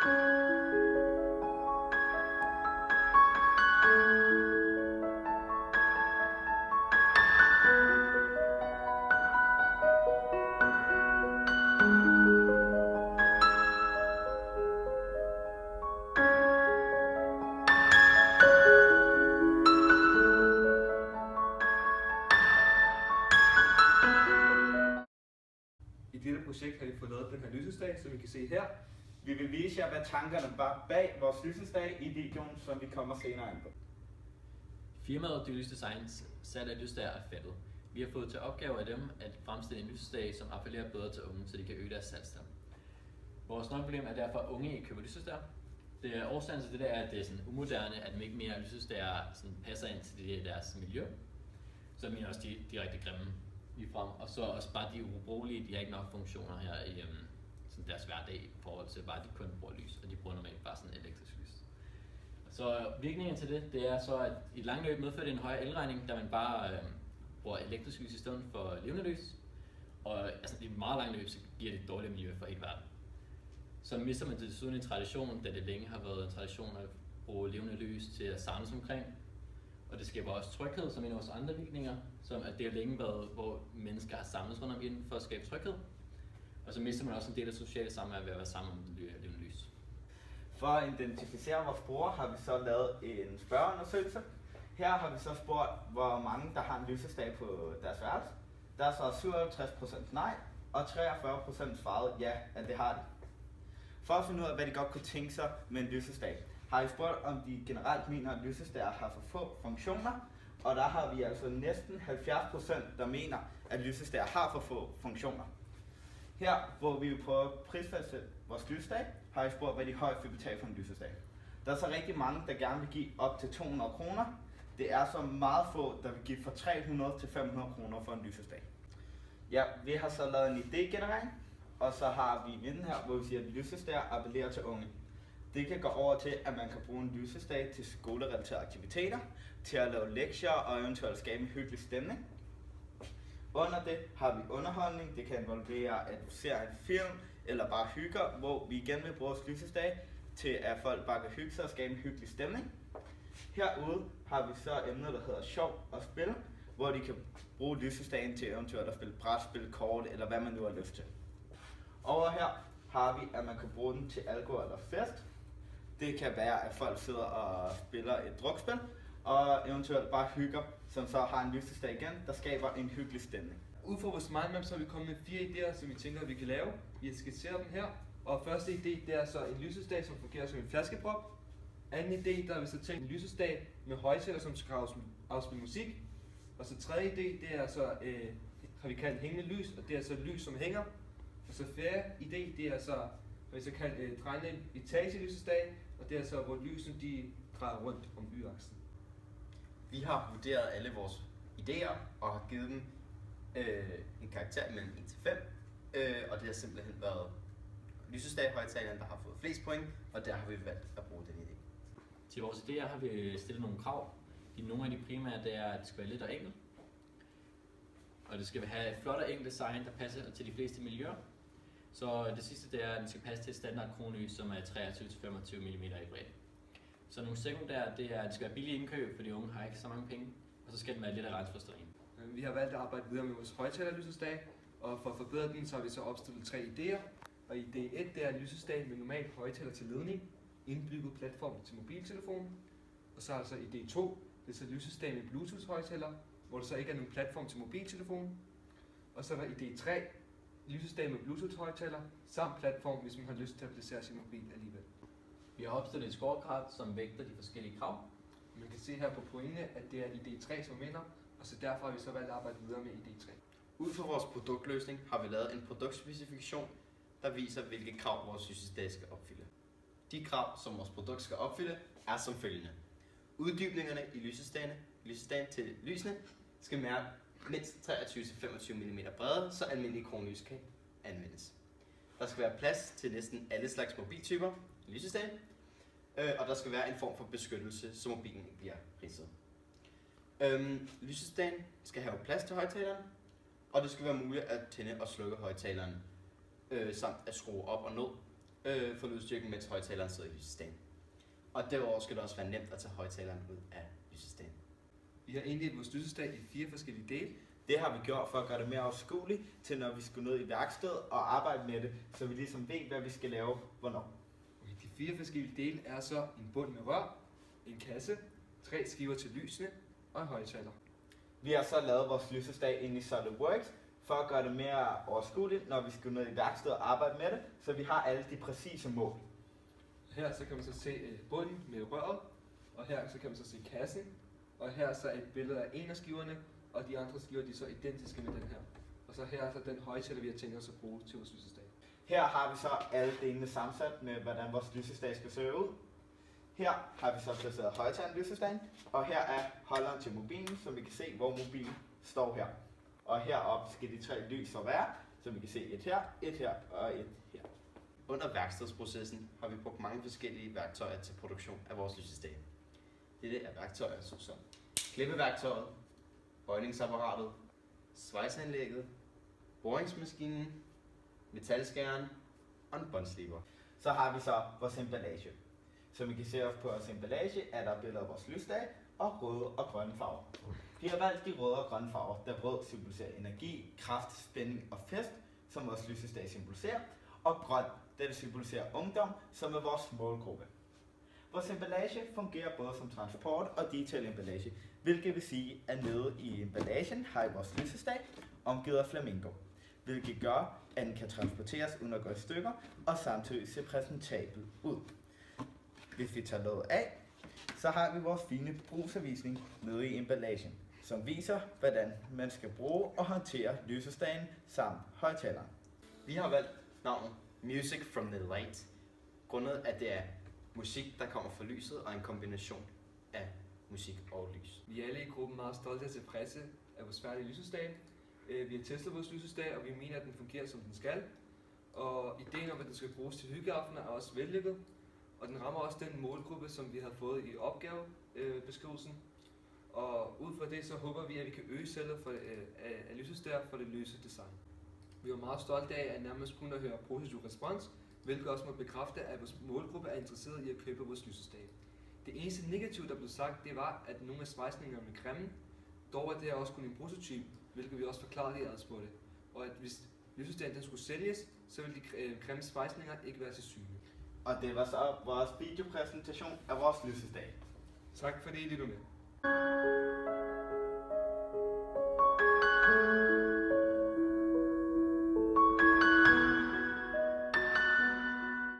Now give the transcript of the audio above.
I dette projekt har vi fået lavet den her lysestage, som I kan se her. Vi vil vise jer, hvad tankerne var bag vores lysestage i videoen, som vi kommer senere ind på. Firmaet Dylys Designs salg af lysestager er faldet. Vi har fået til opgave af dem at fremstille en lysestage, som appellerer bedre til unge, så de kan øge deres salgstal. Vores nøgleproblem er derfor, at unge ikke køber lysestager. Det er årsagen til det der, at det er sådan umoderne, at ikke mere lysestager passer ind til deres miljø. Så er også de direkte grimme ligefrem. Og så også bare de ubrugelige, de har ikke nok funktioner her i sådan deres hverdag i forhold til bare, at de kun bruger lys, og de bruger normalt bare sådan elektrisk lys. Så virkningen til det er så, at i et langt løb medfører det en højere elregning, da man bare bruger elektrisk lys i stedet for levende lys. Og altså, i et meget langt løb, så giver det et dårligt miljø for hele verden. Så mister man desuden en tradition, da det længe har været en tradition at bruge levende lys til at samles omkring. Og det skaber også tryghed, som en af vores andre virkninger, som at det har længe været, hvor mennesker har samlet rundt om inden for at skabe tryghed. Og så mister man også en del af sociale samvær ved at være sammen om levende lys. For at identificere vores brugere har vi så lavet en spørgeundersøgelse. Her har vi så spurgt, hvor mange der har en lysestage på deres værelse. Der er så 57% nej, og 43% svarede ja, at det har de. For at finde ud af, hvad de godt kunne tænke sig med en lysestage, har vi spurgt, om de generelt mener, at lysestager har for få funktioner. Og der har vi altså næsten 70%, der mener, at lysestager har for få funktioner. Her, hvor vi prøver at prisfastsætte vores lysestage, har vi spurgt, hvad de højst vil betale for en lysestage. Der er så rigtig mange, der gerne vil give op til 200 kroner. Det er så meget få, der vil give fra 300 til 500 kroner for en lysestage. Ja, vi har så lavet en idégenerering, og så har vi i midten her, hvor vi siger, at lysestager appellerer til unge. Det kan gå over til, at man kan bruge en lysestage til skolerelaterede aktiviteter, til at lave lektier og eventuelt skabe en hyggelig stemning. Under det har vi underholdning. Det kan involvere, at du ser en film eller bare hygger, hvor vi igen vil bruge vores lysestage til, at folk bare kan hygge sig og skabe en hyggelig stemning. Herude har vi så emner, der hedder sjov og spil, hvor de kan bruge lysestagen til eventuelt at spille brætspil, kort eller hvad man nu har lyst til. Over her har vi, at man kan bruge den til alkohol eller fest. Det kan være, at folk sidder og spiller et drukspil, og eventuelt bare hygger, som så har en lysestage igen, der skaber en hyggelig stemning. Ud fra vores mindmap så har vi kommet med 4 idéer, som vi tænker, at vi kan lave. Vi har skitseret dem her. Og første idé, det er så en lysestage, som fungerer som en flaskeprop. Anden idé, der har vi så tænkt en lysestage med højtaler, som skal afspille musik. Og så tredje idé, det er så, har vi kaldt hængende lys, og det er så lys, som hænger. Og så fjerde idé, det er så, har vi så kaldt drejende etagelysestage, og det er så, hvor lysene de drejer rundt om y-aksen. Vi har vurderet alle vores idéer og har givet dem en karakter mellem 1 til 5, og det har simpelthen været lysestagehøjtaleren, der har fået flest point, og der har vi valgt at bruge den idé. Til vores idéer har vi stillet nogle krav. Nogle af de primære, det er, at det skal være let og enkelt. Og det skal have et flot og enkelt design, der passer til de fleste miljøer. Så det sidste, det er, at den skal passe til et standard kronlys, som er 23-25 mm i bredde. Så nogle sekundære, det er, at det skal være billig indkøb, fordi unge har ikke så mange penge. Og så skal den være lidt af rense for stræen. Vi har valgt at arbejde videre med vores højtalerlysestage, og for at forbedre den, så har vi så opstillet 3 idéer. Og idé 1, det er en lysestage med normal højtaler til ledning, indbygget platform til mobiltelefon. Og så er der så idé 2, det er så lysestage med Bluetooth højtaler, hvor der så ikke er nogen platform til mobiltelefon. Og så er der idé 3, lysestage med Bluetooth højtaler, samt platform, hvis man har lyst til at placere sin mobil alligevel. Vi har opstillet et scorecard, som vægter de forskellige krav. Man kan se her på pointene, at det er idé 3, som vinder, og så derfor har vi så valgt at arbejde videre med idé 3. Ud fra vores produktløsning har vi lavet en produktspecifikation, der viser, hvilke krav vores lysestage skal opfylde. De krav, som vores produkt skal opfylde, er som følgende. Uddybningerne i lysestagen til lysene skal være mindst 23-25 mm brede, så almindelige kronlys kan anvendes. Der skal være plads til næsten alle slags mobiltyper i lysestagen, og der skal være en form for beskyttelse, så mobilen ikke bliver ridset. Lysestagen skal have plads til højtaleren, og det skal være muligt at tænde og slukke højtaleren, samt at skrue op og ned. for lydstyrken, mens højtaleren sidder i lysestagen. Og derudover skal det også være nemt at tage højtaleren ud af lysestagen. Vi har inddelt vores lysestage i 4 forskellige dele. Det har vi gjort for at gøre det mere overskueligt til, når vi skulle ned i værkstedet og arbejde med det, så vi ligesom ved, hvad vi skal lave, hvornår. De 4 forskellige dele er så en bund med rør, en kasse, 3 skiver til lysene og en højtaler. Vi har så lavet vores lysestage ind i SolidWorks, for at gøre det mere overskueligt, når vi skal ned i værkstedet og arbejde med det, så vi har alle de præcise mål. Her så kan man så se bunden med røret, og her så kan man så se kassen, og her så et billede af en af skiverne, og de andre skiver de er så identiske med den her. Og så her er så den højtaler, vi har tænkt os at bruge til vores lysestage. Her har vi så alle delene sammensat med, hvordan vores lysestage skal se ud. Her har vi så placeret højtaleren i lysestagen, og her er holderen til mobilen, så vi kan se, hvor mobilen står her. Og heroppe skal de 3 lys så være, så vi kan se et her og et her. Under værkstedsprocessen har vi brugt mange forskellige værktøjer til produktion af vores lysestage. Dette er værktøjer som klippeværktøjet, bøjningsapparatet, svejseanlægget, boringsmaskinen, metalskæren og en båndsliber. Så har vi så vores emballage. Som vi kan se på vores emballage, er der billeder af vores lysestage og røde og grønne farver. Vi har valgt de røde og grønne farver, da rød symboliserer energi, kraft, spænding og fest, som vores lysestage symboliserer, og grøn, det symboliserer ungdom, som er vores målgruppe. Vores emballage fungerer både som transport og detail emballage, hvilket vil sige, at nede i emballagen har I vores lysestage omgivet af flamingo, hvilket gør, at den kan transporteres uden at gå i stykker og samtidig se præsentabel ud. Hvis vi tager låget af, så har vi vores fine brugsanvisning nede i emballagen, som viser, hvordan man skal bruge og håndtere lysestagen samt højtaleren. Vi har valgt navnet Music from the Light, grundet at det er musik, der kommer fra lyset og en kombination af musik og lys. Vi er alle i gruppen meget stolte og tilfredse af vores færdige lysestage. Vi har testet vores lysestage, og vi mener, at den fungerer som den skal. Og ideen om, at den skal bruges til hyggeaftener er også vellykket. Og den rammer også den målgruppe, som vi har fået i opgavebeskrivelsen. Og ud fra det, så håber vi, at vi kan øge salget af lysestager for det løse design. Vi er meget stolte af, at nærmest kun at høre positiv respons, hvilket også må bekræfte, at vores målgruppe er interesseret i at købe vores lysestage. Det eneste negative, der blev sagt, det var, at nogle af svejsningerne med creme, dog er det også kun en prototyp, hvilket vi også forklarede i adspurgte. Og at hvis lysestagen skulle sælges, så ville de creme svejsninger ikke være til syne. Og det var så vores videopræsentation af vores lysestage. Tak fordi I lyttede med.